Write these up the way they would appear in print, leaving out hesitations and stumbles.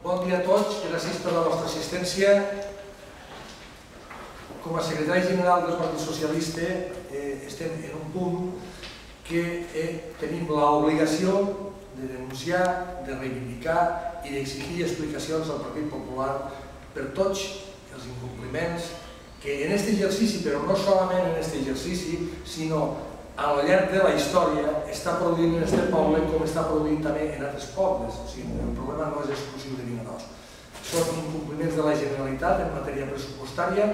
Bon dia a tots, gràcies per la vostra assistència. Com a secretari general del Partit Socialista estem en un punt que tenim l'obligació de denunciar, de reivindicar i d'exigir explicacions al Partit Popular per tots els incompliments que en aquest exercici, però no solament en aquest exercici, sinó al llarg de la història, està produint en aquest poble com està produint també en altres pobles. O sigui, el problema no és exclusiu de Vinaròs. Són incompliments de la Generalitat en matèria pressupostària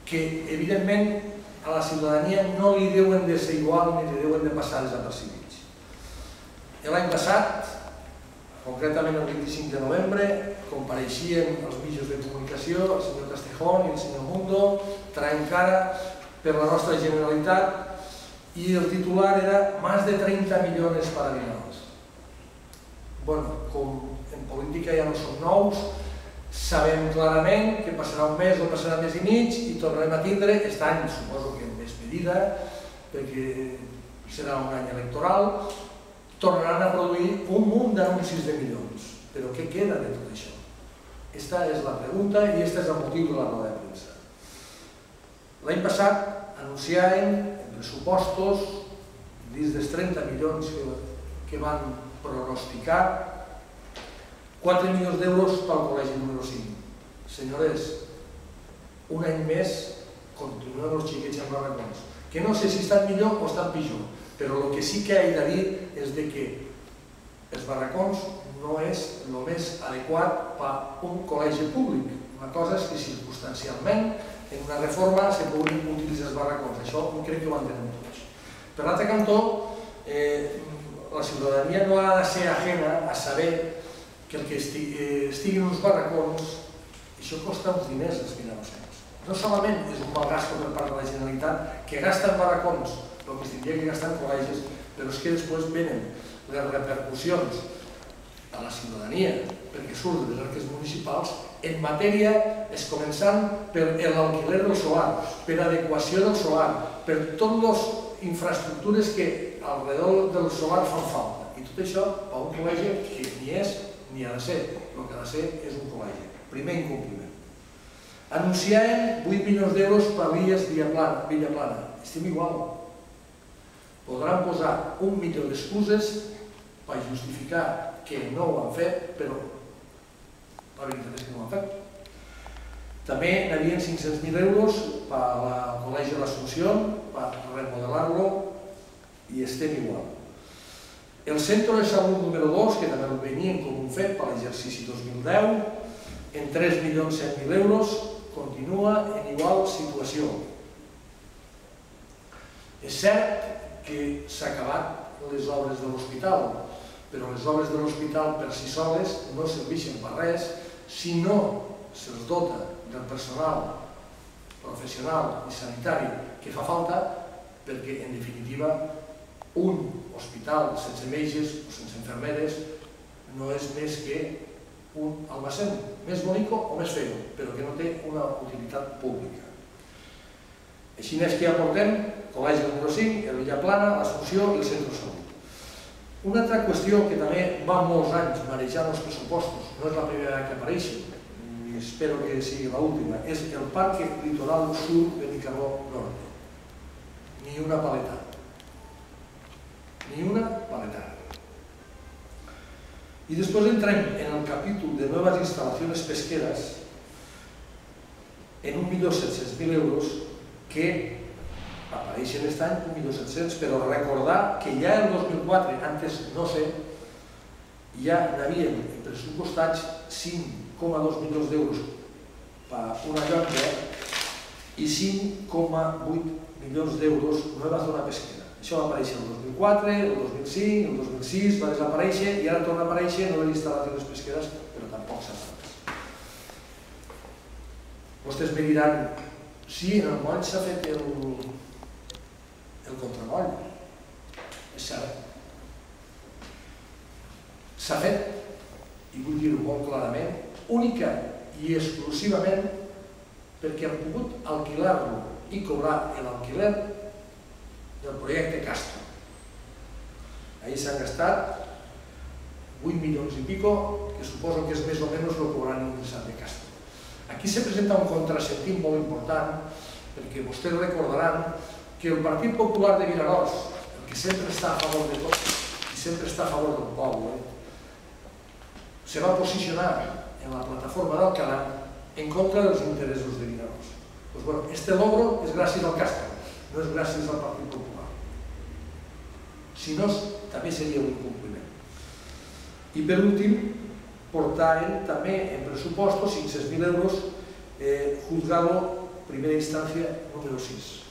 que, evidentment, a la ciutadania no li deuen de ser igual ni li deuen de passar desapercibits. L'any passat, concretament el 25 de novembre, compareixien als mitjans de comunicació el senyor Castejón i el senyor Mundo, traient cara per la nostra Generalitat, i el titular era «Más de 30 millones para Vinaròs». Bueno, com en política ja no som nous, sabem clarament que passarà un mes o passarà un mes i mig i tornarem a tindre, aquest any suposo que en més medida, perquè serà un any electoral, tornaran a produir un munt d'anuncis de milions. Però què queda de tot això? Aquesta és la pregunta i aquest és el motiu de la roda de premsa. L'any passat anunciaven pressupostos dins dels 30 milions que van pronosticar 4 milions d'euros pel col·legi número 5. Senyores, un any més continuen els xiquets amb barracons, que no sé si estan millor o estan pitjor, però el que sí que he de dir és que els barracons no és el més adequat per a un col·legi públic. Una cosa és que circumstancialment en una reforma se puguin utilitzar els barracons. Això crec que ho entenem tots. Per l'altre cantó, la ciutadania no ha de ser ajena a saber que el que estiguin uns barracons, això costa uns diners als vinarosens. No solament és un mal gasto per part de la Generalitat, que gasta en barracons el que es tindria que gastar en col·legis, però és que després venen les repercussions a la ciutadania, perquè surt de les arques municipals, en matèria, es començant per l'alquiler del solar, per adequació del solar, per totes les infraestructures que alrededor del solar fan falta. I tot això per un col·legi que ni és ni ha de ser. El que ha de ser és un col·legi. Primer incompliment. Anunciaven 8 milions d'euros per vies Villaplana. Estem igual. Podran posar 1 milió d'excuses per justificar que no ho han fet, però la veritat és que no ho han fet. També hi havia 500.000 euros per al Col·legi de l'Assumpció, per remodelar-lo, i estem igual. El Centre de Salut número 2, que també el venien com un fet per l'exercici 2010, en 3.100.000 euros, continua en igual situació. És cert que s'han acabat les obres de l'hospital, però les obres de l'hospital per si soles no serveixen per res si no se'ls dota del personal professional i sanitari que fa falta, perquè, en definitiva, un hospital sense metges o sense infermeres no és més que un almacén, més bonico o més feo, però que no té una utilitat pública. Així és que ja portem Col·legi número 5, el Villaplana, l'Assumpció i el Centre de Salut. Una altra qüestió que també va molts anys marejant els pressupostos, no és la primera que apareix, i espero que sigui l'última, és el Parque Litoral Sur de Benicarló Norte. Ni una paleta. Ni una paleta. I després entrem en el capítol de noves instal·lacions pesqueres en 1.700.000 euros que apareixen aquest any 1.700.000, però recordar que ja el 2004, antes no sé, ja n'havien pressupostats 5,2 milions d'euros per una llotja i 5,8 milions d'euros nova zona pesquera. Això va aparèixer el 2004, el 2005, el 2006, va desaparèixer i ara torna a aparèixer noves instal·lacions pesqueres, però tampoc s'ha fet. Vostès me diran, sí, en el moment s'ha fet el contramoll. És cert. S'ha fet, i vull dir-ho molt clarament, única i exclusivament perquè han pogut alquilar-lo i cobrar l'alquiler del projecte Castro. Ahir s'han gastat 8 milions i pico, que suposo que és més o menys el que hauran ingressat de Castro. Aquí se presenta un contrasentit molt important, perquè vostès recordaran que el Partit Popular de Vinaròs, el que sempre està a favor de tot i sempre està a favor del poble, se va posicionar en la plataforma d'Alcalá en contra dels interessos de Vinaròs. Doncs bé, este logro és gràcies al Castro, no és gràcies al Partit Popular. Si no, també seria un incompliment. I per últim, portaven també en pressupostos 500.000 euros juzgado primera instancia número 6.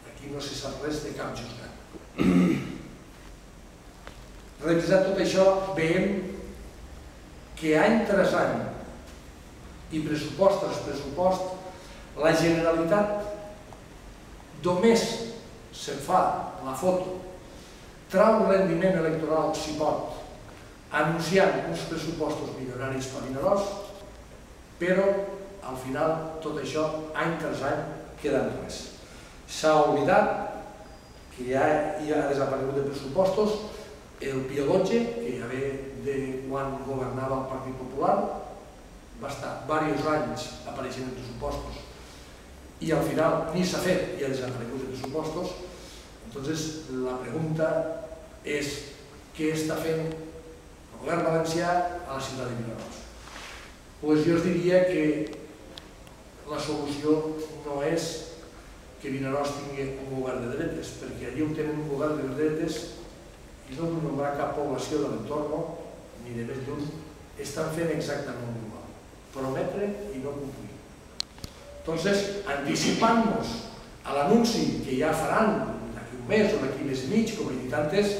Aquí no se sap res de cap juzgat. Revisant tot això, veiem que any tras any i pressupost tras pressupost, la Generalitat només se'n fa la foto, trau rendiment electoral si pot, anunciant uns pressupostos milionaris per Vinaròs, però al final tot això, any tras any, queda en res. S'ha oblidat que ja ha desaparegut de pressupostos el Pío XII, que ja ve de quan governava el Partit Popular, va estar diversos anys apareixent en pressupostos i al final ni s'ha fet i ha desaparegut de pressupostos. Entonces, la pregunta és què està fent el govern valencià a la ciutat de Vinaròs. Doncs jo us diria que la solució no és que Vinaròs tingui un govern de dretes, perquè allí on tenen un govern de dretes i no vull nombrar cap població de l'entorn ni de més lluny, estan fent exactament igual, prometre i no complir. Entonces, anticipant-nos a l'anunci que ja faran d'aquí un mes o d'aquí més mig, com he dit antes,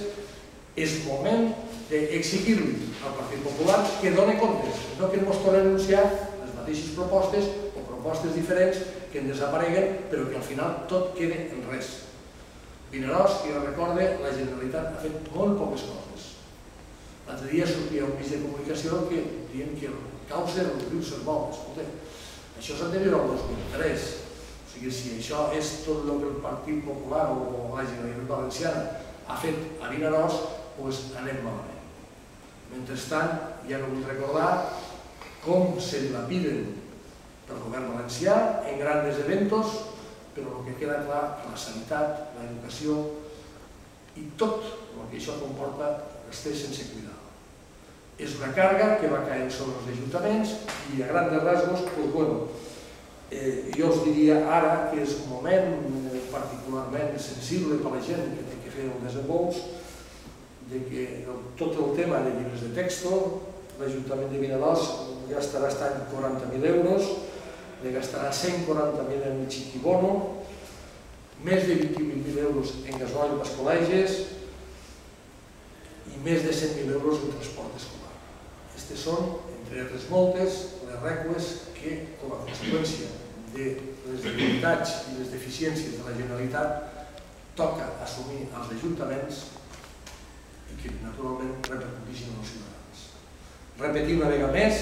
és moment d'exigir-li al Partit Popular que doni comptes, no que ens torni a anunciar les mateixes propostes o propostes diferents que en desapareguen, però que al final tot queda en res. Vinaròs, que jo recorde, la Generalitat ha fet molt poques coses. L'altre dia sortia un mitjà de comunicació que diuen que el cauce del riu Sermó, escolta, això s'ha de viure el 2003. O sigui, si això és tot el que el Partit Popular o la Generalitat Valenciana ha fet a Vinaròs, doncs anem malament. Mentrestant, ja no vull recordar com se dilapiden pel govern valencià en grans eventos, però el que queda clar que la sanitat, l'educació i tot el que això comporta es té sense cuidar. És una càrrega que va caient sobre els ajuntaments i a grans rasgos, jo us diria ara que és un moment particularment sensible per a la gent que té que fer el desembols, que tot el tema de llibres de texto, l'Ajuntament de Vinaròs gastarà aquest any 40.000 euros, gastarà 140.000 en el xiquibono, més de 28.000 euros en gasoil pels col·legis i més de 100.000 euros en transport escolar. Aquestes són, entre altres moltes, les regles que, com a conseqüència de les debilitats i les deficiències de la Generalitat, toca assumir als ajuntaments i que, naturalment, repercuteixin en els ciutadans. Repetir una vegada més,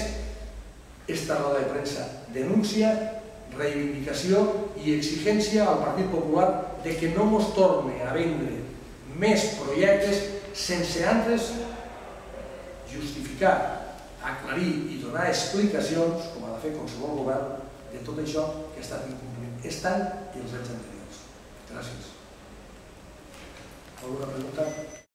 esta roda de premsa denuncia, reivindicació i exigència al Partit Popular de que no ens torni a vendre més projectes sense antes justificar, aclarir i donar explicacions, com ha de fer qualsevol govern, de tot això que ha estat incomplint aquest any i els anys anteriors. Gràcies. Alguna pregunta?